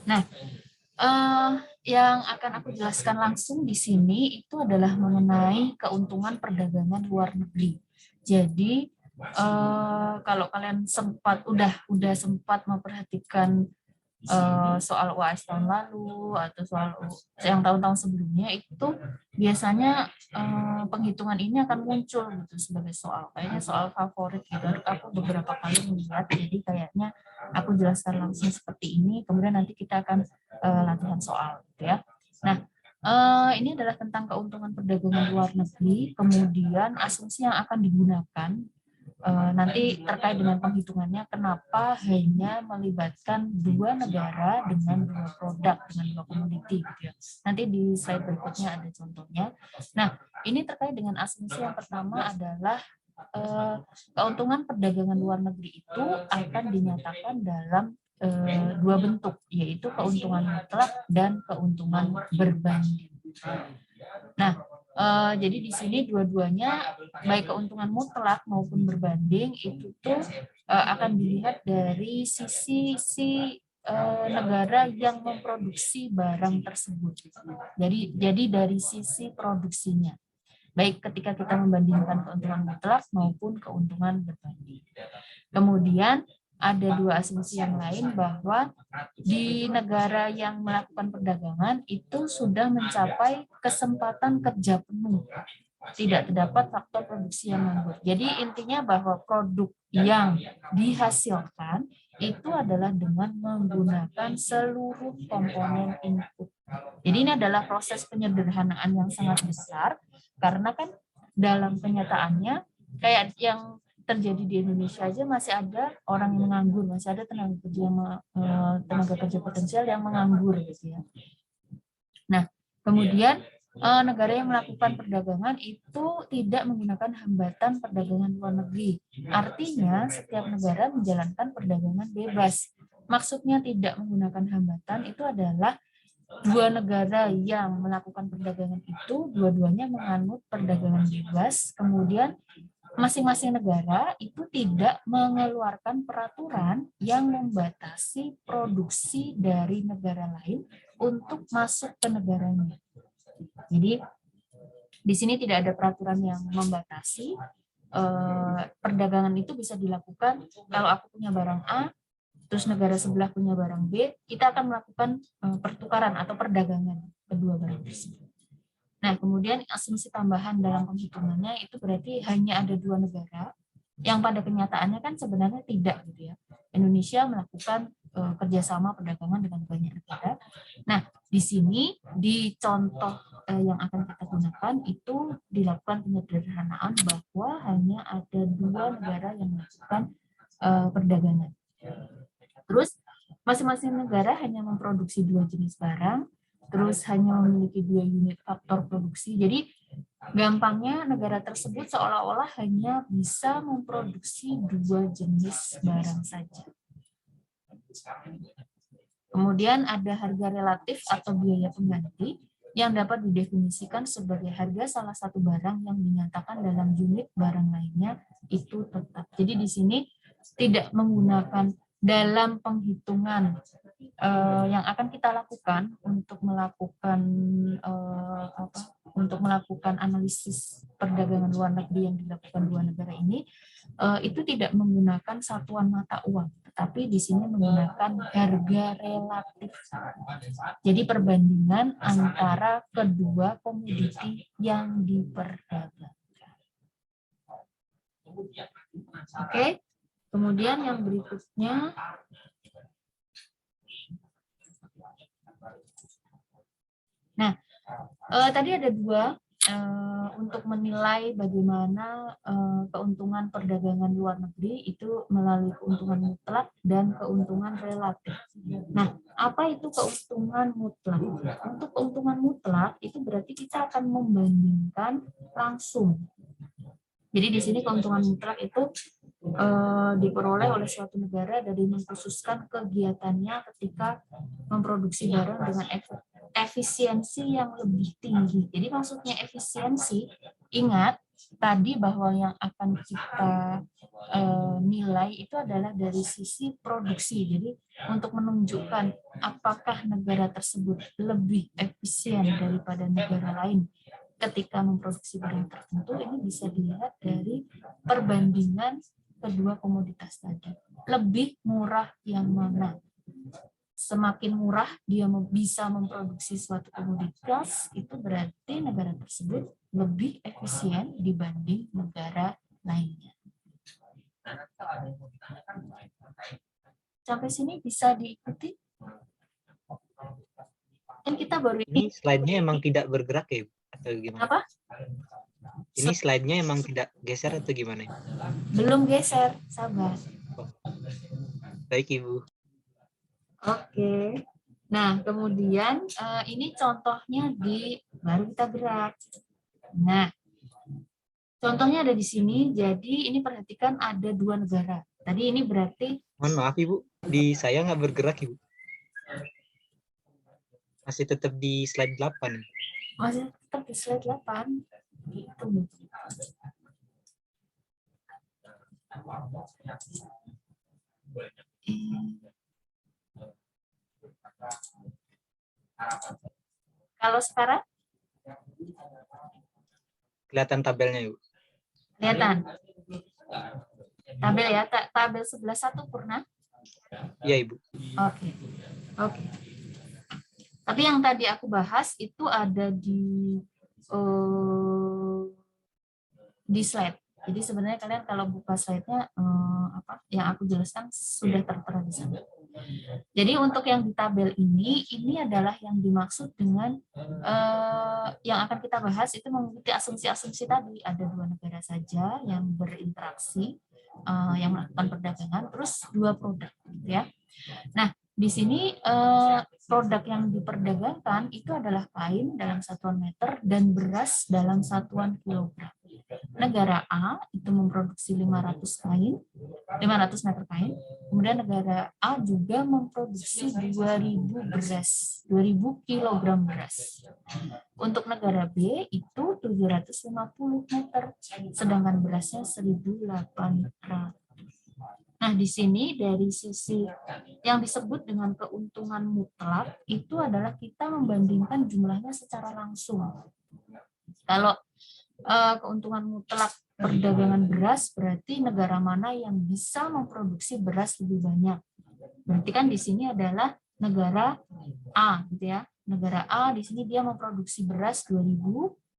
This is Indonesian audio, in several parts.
Nah, yang akan aku jelaskan langsung di sini itu adalah mengenai keuntungan perdagangan luar negeri. Jadi kalau kalian udah sempat memperhatikan soal UAS tahun lalu atau soal yang tahun-tahun sebelumnya, itu biasanya penghitungan ini akan muncul gitu sebagai soal, kayaknya soal favorit gitu. Aku beberapa kali melihat, jadi kayaknya aku jelaskan langsung seperti ini, kemudian nanti kita akan latihan soal gitu ya. Nah, ini adalah tentang keuntungan perdagangan luar negeri, kemudian asumsi yang akan digunakan nanti terkait dengan penghitungannya, kenapa hanya melibatkan dua negara dengan dua produk, dengan dua komoditi gitu ya. Nanti di slide berikutnya ada contohnya. Nah, ini terkait dengan asumsi yang pertama adalah keuntungan perdagangan luar negeri itu akan dinyatakan dalam dua bentuk, yaitu keuntungan mutlak dan keuntungan berbanding. Nah, jadi di sini dua-duanya, baik keuntungan mutlak maupun berbanding, itu tuh akan dilihat dari sisi negara yang memproduksi barang tersebut. Jadi dari sisi produksinya, baik ketika kita membandingkan keuntungan mutlak maupun keuntungan berbanding. Kemudian ada dua asumsi yang lain, bahwa di negara yang melakukan perdagangan itu sudah mencapai kesempatan kerja penuh, tidak terdapat faktor produksi yang nganggur. Jadi intinya bahwa produk yang dihasilkan itu adalah dengan menggunakan seluruh komponen input. Jadi ini adalah proses penyederhanaan yang sangat besar, karena kan dalam kenyataannya kayak yang terjadi di Indonesia aja masih ada orang yang menganggur, masih ada tenaga kerja potensial yang menganggur gitu ya. Nah, kemudian negara yang melakukan perdagangan itu tidak menggunakan hambatan perdagangan luar negeri. Artinya setiap negara menjalankan perdagangan bebas. Maksudnya tidak menggunakan hambatan itu adalah dua negara yang melakukan perdagangan itu dua-duanya menganut perdagangan bebas, kemudian masing-masing negara itu tidak mengeluarkan peraturan yang membatasi produksi dari negara lain untuk masuk ke negaranya. Jadi di sini tidak ada peraturan yang membatasi. Perdagangan itu bisa dilakukan kalau aku punya barang A, terus negara sebelah punya barang B, kita akan melakukan pertukaran atau perdagangan kedua barang tersebut. Nah, kemudian asumsi tambahan dalam penghitungannya itu berarti hanya ada dua negara, yang pada kenyataannya kan sebenarnya tidak gitu ya. Indonesia melakukan kerjasama perdagangan dengan banyak negara. Nah, di sini di contoh yang akan kita gunakan itu dilakukan penyederhanaan bahwa hanya ada dua negara yang melakukan perdagangan. Terus masing-masing negara hanya memproduksi dua jenis barang, terus hanya memiliki dua unit faktor produksi. Jadi gampangnya negara tersebut seolah-olah hanya bisa memproduksi dua jenis barang saja. Kemudian ada harga relatif atau biaya pengganti yang dapat didefinisikan sebagai harga salah satu barang yang dinyatakan dalam unit barang lainnya itu tetap. Jadi di sini tidak menggunakan dalam penghitungan yang akan kita lakukan untuk melakukan analisis perdagangan luar negeri yang dilakukan dua negara ini, itu tidak menggunakan satuan mata uang, tetapi di sini menggunakan harga relatif. Jadi perbandingan antara kedua komoditi yang diperdagangkan. Oke. Kemudian yang berikutnya, nah tadi ada dua untuk menilai bagaimana keuntungan perdagangan luar negeri itu melalui keuntungan mutlak dan keuntungan relatif. Nah, apa itu keuntungan mutlak? Untuk keuntungan mutlak itu berarti kita akan membandingkan langsung. Jadi di sini keuntungan mutlak itu diperoleh oleh suatu negara dari mengkhususkan kegiatannya ketika memproduksi barang dengan efisiensi yang lebih tinggi. Jadi maksudnya efisiensi, ingat tadi bahwa yang akan kita nilai itu adalah dari sisi produksi. Jadi untuk menunjukkan apakah negara tersebut lebih efisien daripada negara lain ketika memproduksi barang tertentu, ini bisa dilihat dari perbandingan kedua komoditas tadi. Lebih murah yang mana? Semakin murah dia bisa memproduksi suatu komoditas, itu berarti negara tersebut lebih efisien dibanding negara lainnya. Sampai sini bisa diikuti? Kan kita baru ini slide-nya emang tidak bergerak ya, atau gimana? Apa? Ini slide-nya emang tidak geser atau gimana? Belum geser, sabar. Baik Ibu. Oke. Nah, kemudian ini contohnya baru kita gerak. Nah, contohnya ada di sini. Jadi ini perhatikan ada dua negara. Tadi ini berarti. Mohon maaf Ibu, di saya nggak bergerak Ibu. Masih tetap di slide 8. Masih tetap di slide 8. Gitu. Kalau sekarang? Kelihatan tabelnya Ibu. Kelihatan. Tabel ya, tabel 11.1 Purna? Iya Ibu. Oke. Oke. Tapi yang tadi aku bahas itu ada di slide. Jadi sebenarnya kalian kalau buka slide-nya yang aku jelaskan sudah tertera di sana. Jadi untuk yang di tabel ini adalah yang dimaksud dengan yang akan kita bahas itu mengikuti asumsi-asumsi tadi. Ada dua negara saja yang berinteraksi, yang melakukan perdagangan, terus dua produk, gitu ya. Nah, di sini produk yang diperdagangkan itu adalah kain dalam satuan meter dan beras dalam satuan kilogram. Negara A itu memproduksi 500 meter kain, kemudian negara A juga memproduksi 2.000 beras, 2.000 kilogram beras. Untuk negara B itu 750 meter, sedangkan berasnya 1.800. Nah, di sini dari sisi yang disebut dengan keuntungan mutlak itu adalah kita membandingkan jumlahnya secara langsung. Kalau keuntungan mutlak perdagangan beras berarti negara mana yang bisa memproduksi beras lebih banyak. Berarti kan di sini adalah negara A, gitu ya. Negara A di sini dia memproduksi beras 2.000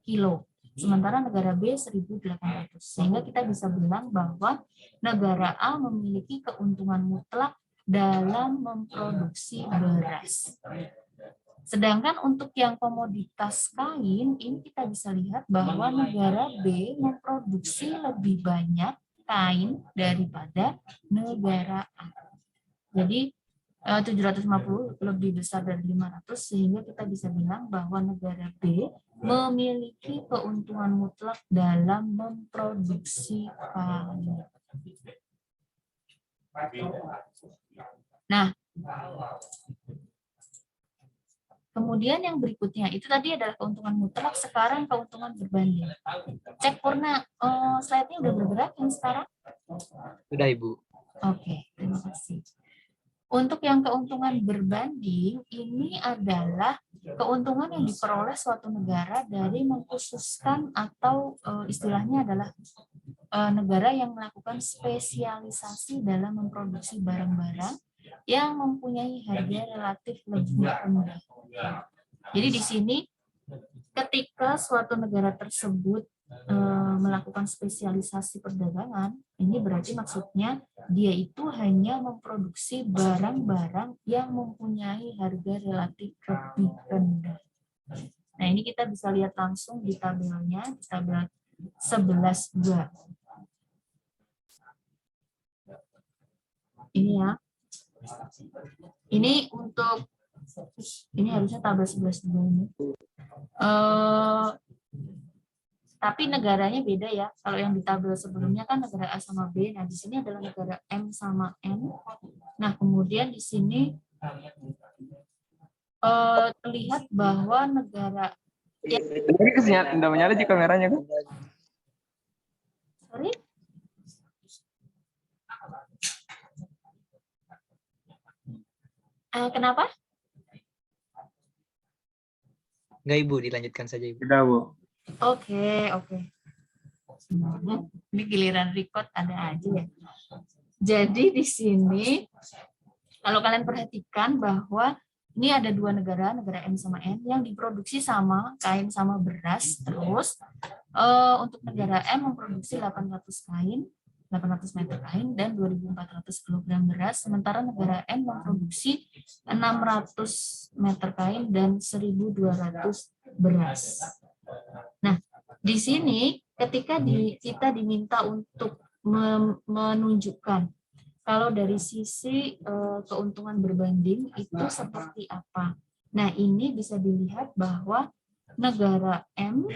kilo. Sementara negara B 1.800. Sehingga kita bisa bilang bahwa negara A memiliki keuntungan mutlak dalam memproduksi beras. Sedangkan untuk yang komoditas kain, ini kita bisa lihat bahwa negara B memproduksi lebih banyak kain daripada negara A. Jadi 750 lebih besar dari 500, sehingga kita bisa bilang bahwa negara B memiliki keuntungan mutlak dalam memproduksi kain. Nah, kemudian yang berikutnya, itu tadi adalah keuntungan mutlak, sekarang keuntungan berbanding. Cek Purna, slide-nya udah bergerak yang sekarang? Sudah Ibu. Oke, terima kasih. Untuk yang keuntungan berbanding, ini adalah keuntungan yang diperoleh suatu negara dari mengkhususkan atau istilahnya adalah negara yang melakukan spesialisasi dalam memproduksi barang-barang yang mempunyai harga relatif lebih rendah. Jadi di sini ketika suatu negara tersebut melakukan spesialisasi perdagangan, ini berarti maksudnya dia itu hanya memproduksi barang-barang yang mempunyai harga relatif lebih rendah. Nah, ini kita bisa lihat langsung di tabelnya, di tabel 11.2. Ini ya. Ini untuk ini harusnya tabel 11.2 ini. Tapi negaranya beda ya. Kalau yang di tabel sebelumnya kan negara A sama B. Nah, di sini adalah negara M sama N. Nah, kemudian di sini terlihat bahwa negara Ini kesini udah menyala sih kameranya kan? sorry? Kenapa? Enggak Ibu, dilanjutkan saja Ibu. Tidak, Bu. Oke. Ini giliran record ada aja ya. Jadi di sini kalau kalian perhatikan bahwa ini ada dua negara M sama N yang diproduksi sama kain sama beras. Terus untuk negara M memproduksi 800 meter kain dan 2.400 kg beras, sementara negara N memproduksi 600 meter kain dan 1.200 beras. Nah, di sini ketika kita diminta untuk menunjukkan kalau dari sisi keuntungan berbanding itu seperti apa. Nah, ini bisa dilihat bahwa negara M,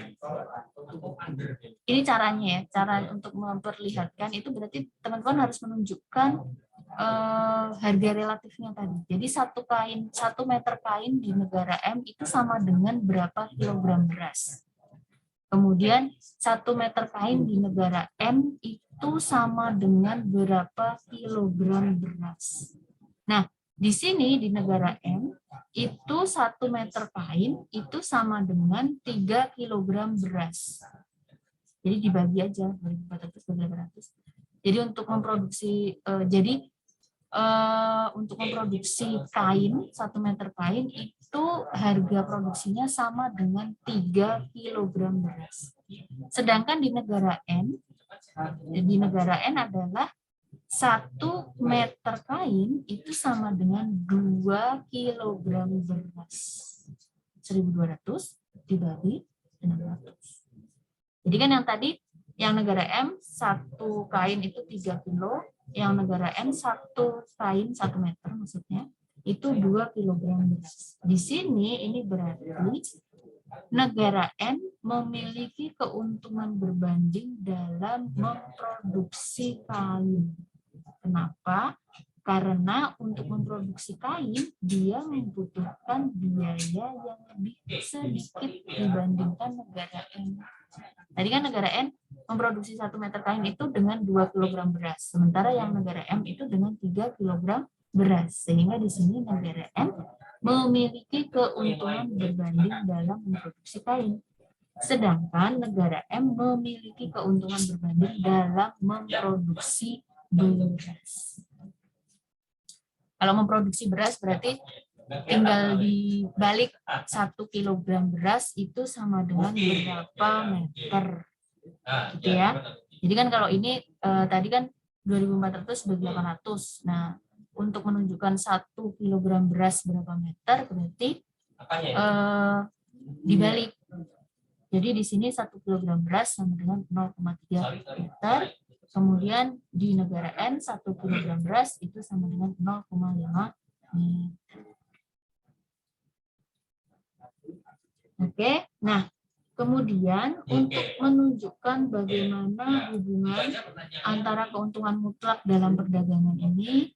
ini caranya ya, cara untuk memperlihatkan itu berarti teman-teman harus menunjukkan harga relatifnya tadi. Jadi satu meter kain di negara M itu sama dengan berapa kilogram beras. Kemudian 1 meter kain di negara M itu sama dengan berapa kilogram beras. Nah, di sini di negara M itu 1 meter kain itu sama dengan 3 kilogram beras. Jadi dibagi aja 2.400 bagi 800. Jadi untuk memproduksi untuk memproduksi kain 1 meter kain itu harga produksinya sama dengan 3 kilogram beras. Sedangkan di negara N adalah 1 meter kain itu sama dengan 2 kilogram beras. 1.200 dibagi 600. Jadi kan yang tadi yang negara M 1 kain itu 3 kilo, yang negara N 1 kain 1 meter maksudnya itu 2 kilogram beras. Di sini ini berarti negara N memiliki keuntungan berbanding dalam memproduksi kain. Kenapa? Karena untuk memproduksi kain dia membutuhkan biaya yang lebih sedikit dibandingkan negara N. Tadi kan negara N memproduksi 1 meter kain itu dengan 2 kg beras, sementara yang negara M itu dengan 3 kg beras. Sehingga di sini negara M memiliki keuntungan berbanding dalam memproduksi kain. Sedangkan negara M memiliki keuntungan berbanding dalam memproduksi beras. Kalau memproduksi beras berarti tinggal dibalik 1 kilogram beras itu sama dengan berapa meter, gitu ya. Jadi kan kalau ini tadi kan 2.400 bagi 800. Nah, untuk menunjukkan 1 kilogram beras berapa meter berarti dibalik. Jadi di sini 1 kilogram beras sama dengan 0,3 meter. Kemudian di negara N 1 kilogram beras itu sama dengan 0,5 meter. Oke, nah kemudian untuk menunjukkan bagaimana hubungan antara keuntungan mutlak dalam perdagangan ini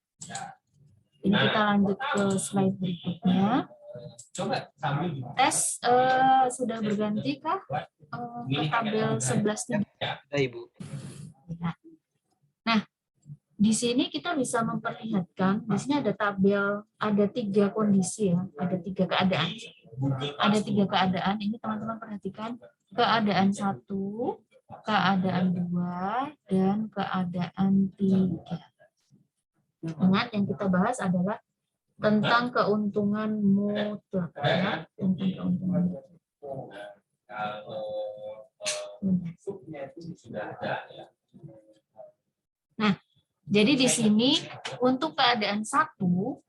kita lanjut ke slide berikutnya. Tes sudah berganti kah ke tabel 11 ini? Ya, Ibu. Nah, di sini kita bisa memperlihatkan, di sini ada tabel, ada 3 kondisi ya, ada 3 keadaan. Ada 3 keadaan, ini teman-teman perhatikan, keadaan 1, keadaan 2, dan keadaan 3. Ingat yang kita bahas adalah tentang keuntungan mutlak. Ya, tentang keuntungan mutlak. Nah, jadi di sini untuk keadaan 1,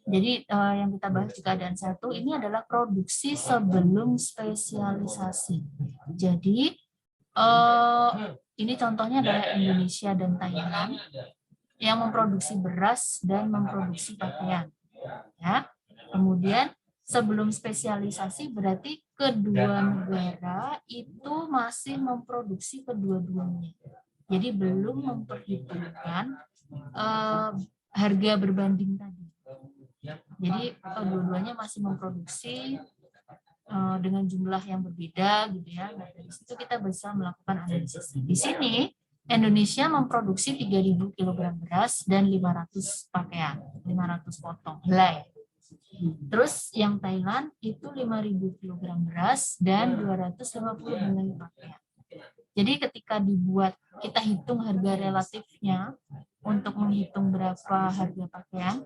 jadi yang kita bahas di keadaan 1 ini adalah produksi sebelum spesialisasi. Jadi ini contohnya adalah Indonesia dan Thailand yang memproduksi beras dan memproduksi pakaian. Ya. Kemudian sebelum spesialisasi berarti kedua negara itu masih memproduksi kedua-duanya. Jadi belum memperhitungkan harga berbanding tadi. Jadi dua-duanya masih memproduksi dengan jumlah yang berbeda gitu ya. Nah, dari situ kita bisa melakukan analisis. Di sini Indonesia memproduksi 3.000 kg beras dan 500 pakaian, 500 potong helai. Terus yang Thailand itu 5.000 kg beras dan 250 helai pakaian. Jadi ketika dibuat, kita hitung harga relatifnya untuk menghitung berapa harga pakaian.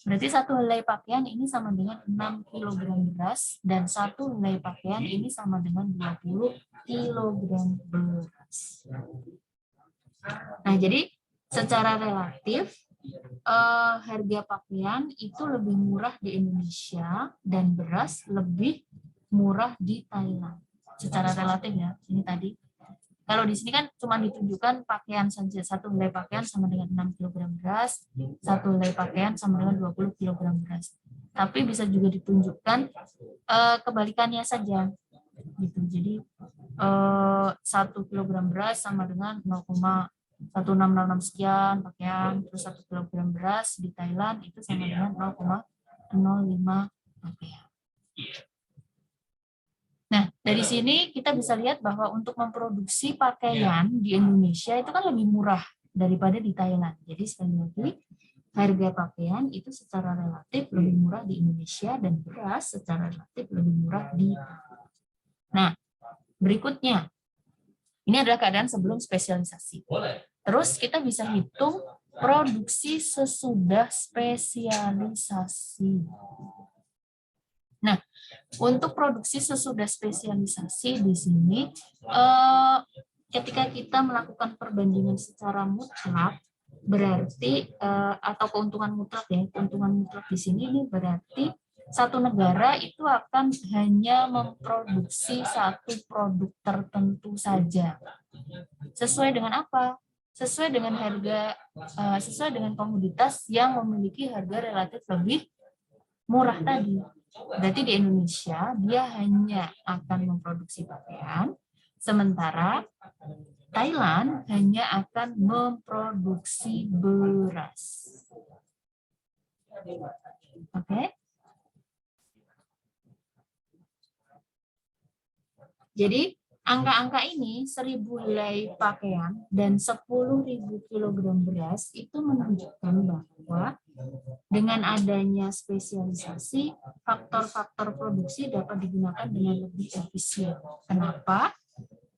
Berarti satu helai pakaian ini sama dengan 6 kg beras dan satu helai pakaian ini sama dengan 20 kg beras. Nah, jadi secara relatif harga pakaian itu lebih murah di Indonesia dan beras lebih murah di Thailand. Secara relatif ya, ini tadi. Kalau di sini kan cuma ditunjukkan pakaian saja, satu helai pakaian sama dengan 6 kg beras, satu helai pakaian sama dengan 20 kg beras. Tapi bisa juga ditunjukkan kebalikannya saja, gitu. Jadi 1 kg beras sama dengan 0,1666 sekian pakaian, terus 1 kg beras di Thailand itu sama dengan 0,05 pakaian. Nah, dari sini kita bisa lihat bahwa untuk memproduksi pakaian di Indonesia itu kan lebih murah daripada di Thailand. Jadi sekali lagi, harga pakaian itu secara relatif lebih murah di Indonesia dan beras secara relatif lebih murah di Thailand. Nah, berikutnya, ini adalah keadaan sebelum spesialisasi. Terus kita bisa hitung produksi sesudah spesialisasi. Nah, untuk produksi sesudah spesialisasi di sini, ketika kita melakukan perbandingan secara mutlak, berarti atau keuntungan mutlak ya, keuntungan mutlak di sini ini berarti satu negara itu akan hanya memproduksi satu produk tertentu saja. Sesuai dengan apa? Sesuai dengan harga, sesuai dengan komoditas yang memiliki harga relatif lebih murah tadi. Berarti di Indonesia dia hanya akan memproduksi pakaian, sementara Thailand hanya akan memproduksi beras. Oke? Jadi angka-angka ini 1.000 helai pakaian dan 10.000 kg beras itu menunjukkan bahwa dengan adanya spesialisasi, faktor-faktor produksi dapat digunakan dengan lebih efisien. Kenapa?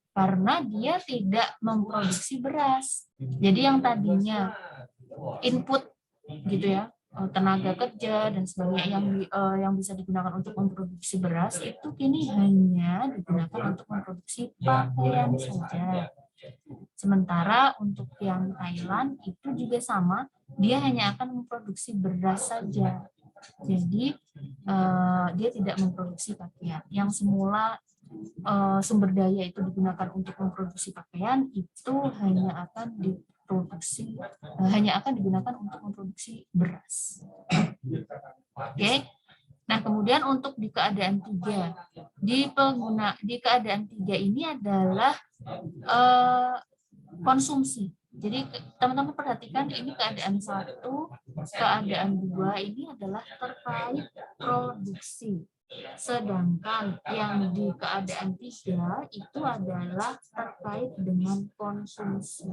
Karena dia tidak memproduksi beras. Jadi yang tadinya input gitu ya, tenaga kerja dan sebagainya yang bisa digunakan untuk memproduksi beras itu kini hanya digunakan untuk memproduksi pakaian saja. Sementara untuk yang Thailand itu juga sama, dia hanya akan memproduksi beras saja. Jadi dia tidak memproduksi pakaian. Yang semula sumber daya itu digunakan untuk memproduksi pakaian itu hanya akan digunakan untuk memproduksi beras. Oke. Nah, kemudian untuk di keadaan 3, di keadaan 3 ini adalah konsumsi. Jadi teman-teman perhatikan ini keadaan 1, keadaan 2 ini adalah terkait produksi. Sedangkan yang di keadaan 3 itu adalah terkait dengan konsumsi.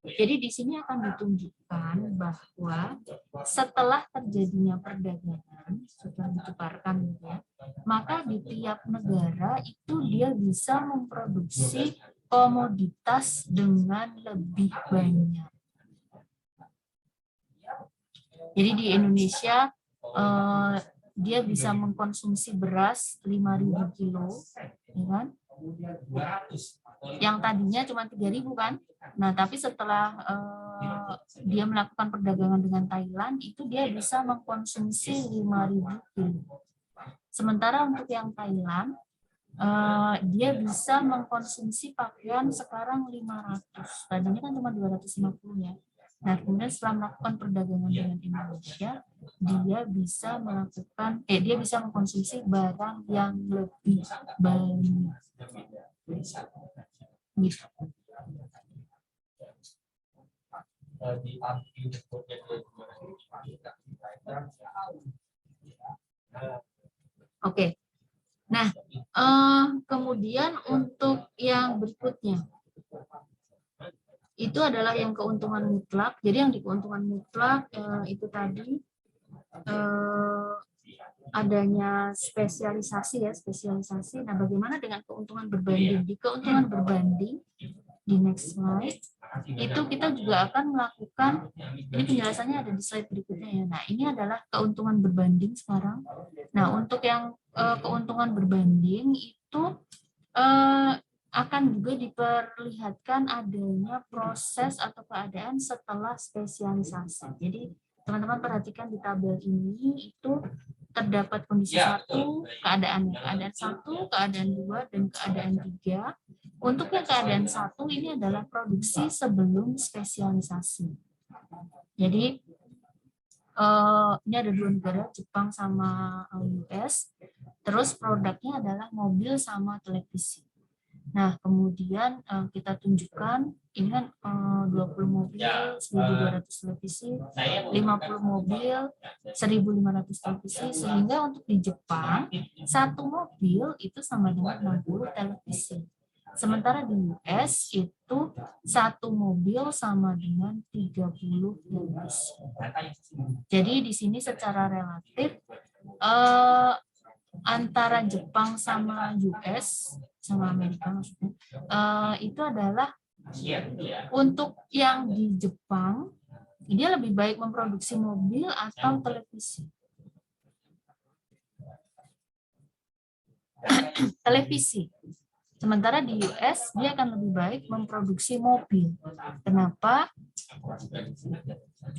Jadi di sini akan ditunjukkan bahwa setelah terjadinya perdagangan, setelah ditukarkan gitu ya, maka di tiap negara itu dia bisa memproduksi komoditas dengan lebih banyak. Jadi di Indonesia dia bisa mengkonsumsi beras 5.000 kilo, ya kan? Yang tadinya cuma 3.000 kan? Nah, tapi setelah dia melakukan perdagangan dengan Thailand, itu dia bisa mengkonsumsi 5.000 kilo. Sementara untuk yang Thailand, dia bisa mengkonsumsi pakaian sekarang 500. Tadinya kan cuma 250 ya. Nah, kemudian setelah melakukan perdagangan dengan Indonesia, dia bisa mengkonsumsi barang yang lebih banyak. Gitu. Oke. Nah, kemudian untuk yang berikutnya, itu adalah yang keuntungan mutlak. Jadi yang di keuntungan mutlak itu tadi adanya spesialisasi ya, spesialisasi. Nah, bagaimana dengan keuntungan berbanding? Di keuntungan berbanding di next slide itu kita juga akan melakukan, ini penjelasannya ada di slide berikutnya ya. Nah, ini adalah keuntungan berbanding sekarang. Nah, untuk yang keuntungan berbanding itu akan juga diperlihatkan adanya proses atau keadaan setelah spesialisasi. Jadi teman-teman perhatikan di tabel ini itu terdapat kondisi satu, keadaan satu, keadaan dua, dan keadaan tiga. Untuk yang keadaan satu ini adalah produksi sebelum spesialisasi. Jadi ini ada dua negara, Jepang sama US. Terus produknya adalah mobil sama televisi. Nah, kemudian kita tunjukkan, ini kan 20 mobil, 1.200 televisi, 50 mobil, 1.500 televisi, sehingga untuk di Jepang, satu mobil itu sama dengan 60 televisi. Sementara di US itu satu mobil sama dengan 30 televisi. Jadi di sini secara relatif, antara Jepang sama US, sama Amerika maksudnya, itu adalah untuk yang di Jepang, dia lebih baik memproduksi mobil atau televisi. Televisi. Sementara di US, dia akan lebih baik memproduksi mobil. Kenapa?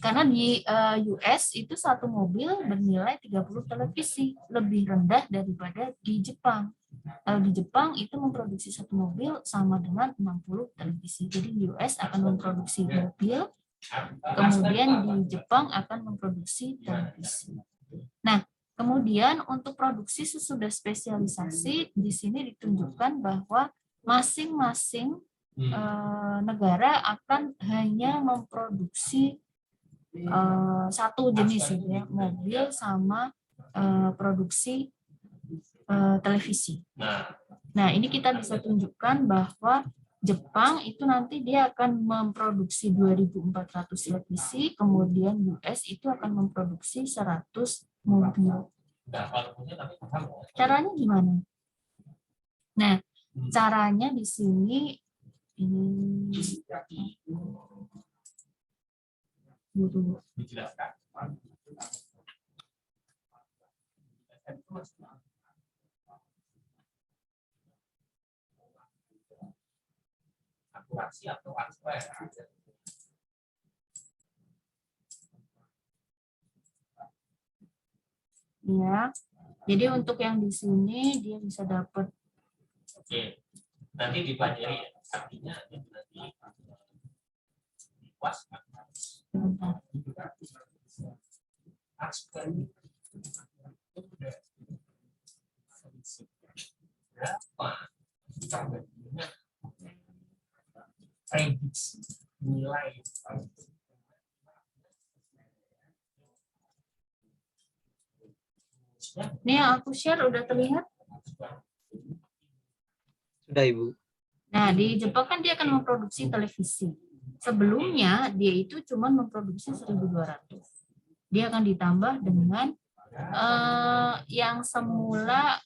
Karena di US itu satu mobil bernilai 30 televisi, lebih rendah daripada di Jepang. Kalau di Jepang itu memproduksi satu mobil sama dengan 60 televisi. Jadi di US akan memproduksi mobil, kemudian di Jepang akan memproduksi televisi. Nah, kemudian untuk produksi sesudah spesialisasi, di sini ditunjukkan bahwa masing-masing negara akan hanya memproduksi satu jenis ya, mobil sama produksi televisi. Nah, ini kita bisa tunjukkan bahwa Jepang itu nanti dia akan memproduksi 2.400 televisi, kemudian US itu akan memproduksi 100 mobil. Caranya gimana? Nah, caranya di sini ini ya. Jadi untuk yang di sini dia bisa dapat. Oke. Nanti dipelajari ya. Artinya nanti puas. Prediksi nilai. Ini yang aku share udah terlihat? Sudah, Ibu. Nah, di Jepang kan dia akan memproduksi televisi. Sebelumnya dia itu cuma memproduksi 1.200. Dia akan ditambah dengan yang semula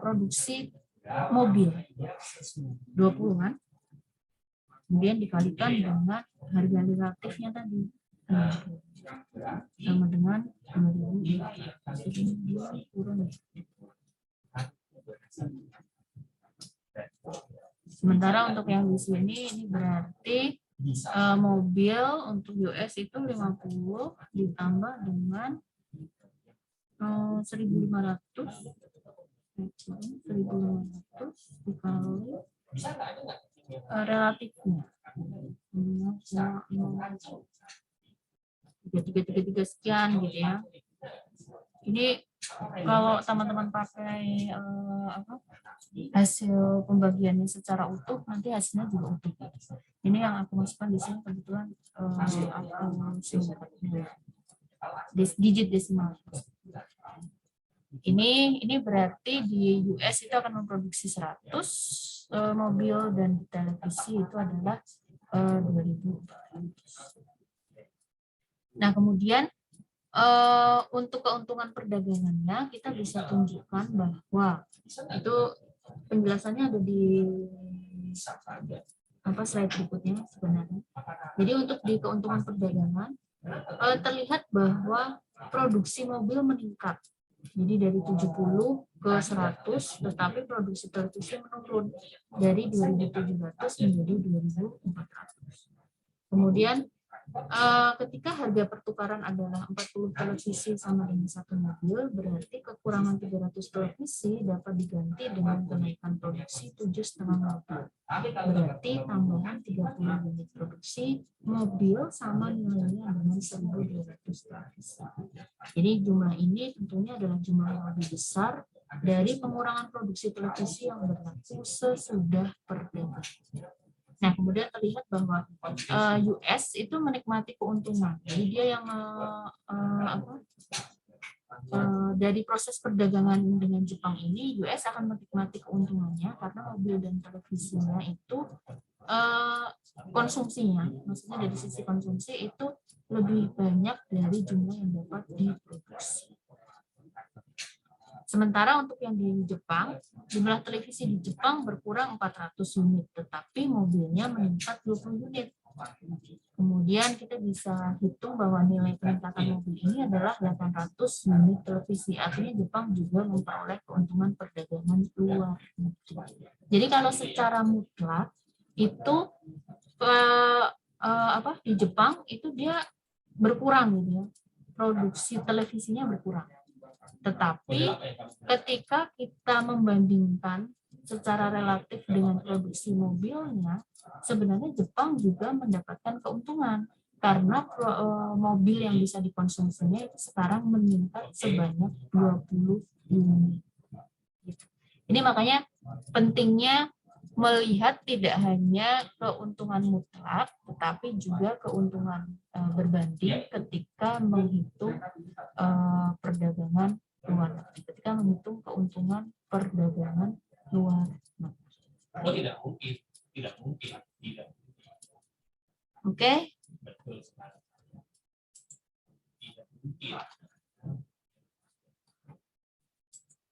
produksi mobil 20 kan. Kemudian dikalikan dengan harga relatifnya tadi. Sama dengan 2.000 kurang. Sementara untuk yang di sini ini berarti mobil untuk US itu 50 ditambah dengan 1.500 dikali relatifnya 3 sekian gitu ya. Ini kalau teman-teman pakai hasil pembagiannya secara utuh, nanti hasilnya juga utuh. Ini yang aku masukkan di sini kebetulan digit desimal. Ini berarti di US itu akan memproduksi 100 mobil dan di televisi itu adalah 2.400. Nah, kemudian Untuk keuntungan perdagangannya kita bisa tunjukkan bahwa itu penjelasannya ada di slide berikutnya sebenarnya. Jadi untuk di keuntungan perdagangan terlihat bahwa produksi mobil meningkat. Jadi dari 70 ke 100, tetapi produksi televisi menurun dari 2.700 menjadi 2.400. Kemudian ketika harga pertukaran adalah 40 televisi sama dengan satu mobil, berarti kekurangan 300 televisi dapat diganti dengan kenaikan produksi 7,5 mobil. Berarti tambahan 30 unit produksi mobil sama nilainya dengan 1.200 televisi. Jadi jumlah ini tentunya adalah jumlah yang lebih besar dari pengurangan produksi televisi yang berlaku sesudah perdagangan. Nah, kemudian terlihat bahwa US itu menikmati keuntungan. Jadi dia yang dari proses perdagangan dengan Jepang ini, US akan menikmati keuntungannya karena mobil dan televisinya itu konsumsinya, maksudnya dari sisi konsumsi itu lebih banyak dari jumlah yang dapat diproduksi. Sementara untuk yang di Jepang, jumlah televisi di Jepang berkurang 400 unit, tetapi mobilnya meningkat 20 unit. Kemudian kita bisa hitung bahwa nilai peningkatan mobil ini adalah 800 unit televisi. Artinya Jepang juga memperoleh keuntungan perdagangan luar negeri. Jadi kalau secara mutlak itu di Jepang itu dia berkurang gitu ya. Produksi televisinya berkurang. Tetapi ketika kita membandingkan secara relatif dengan produksi mobilnya, sebenarnya Jepang juga mendapatkan keuntungan karena mobil yang bisa dikonsumsinya itu sekarang meningkat sebanyak 20 unit. Ini makanya pentingnya melihat tidak hanya keuntungan mutlak, tetapi juga keuntungan berbanding ketika menghitung perdagangan luar negeri, ketika menghitung keuntungan perdagangan luar negeri. Oh, tidak mungkin, tidak. Oke. Betul sekali. Tidak mungkin.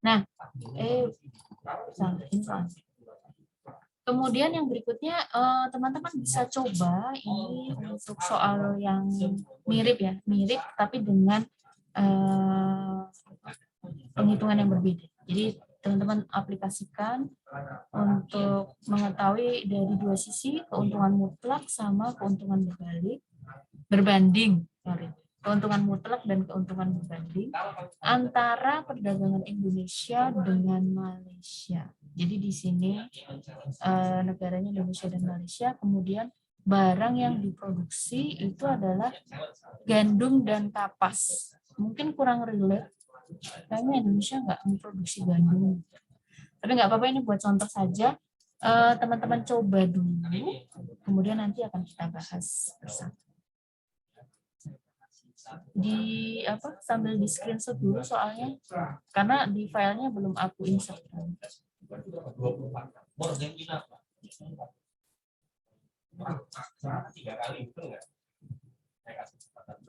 Nah, kemudian yang berikutnya teman-teman bisa coba ini untuk soal yang mirip tapi dengan penghitungan yang berbeda. Jadi teman-teman aplikasikan untuk mengetahui dari dua sisi, keuntungan mutlak sama keuntungan berbanding. Keuntungan mutlak dan keuntungan berbanding antara perdagangan Indonesia dengan Malaysia. Jadi di sini negaranya Indonesia dan Malaysia, kemudian barang yang diproduksi itu adalah gandum dan kapas. Mungkin kurang relate, kayaknya Indonesia nggak memproduksi gandum. Tapi nggak apa-apa, ini buat contoh saja. Teman-teman coba dulu, kemudian nanti akan kita bahas bersama. Sambil di screenshot dulu soalnya, karena di filenya belum aku insert. 3 kali, betul nggak? Saya kasih kesempatan.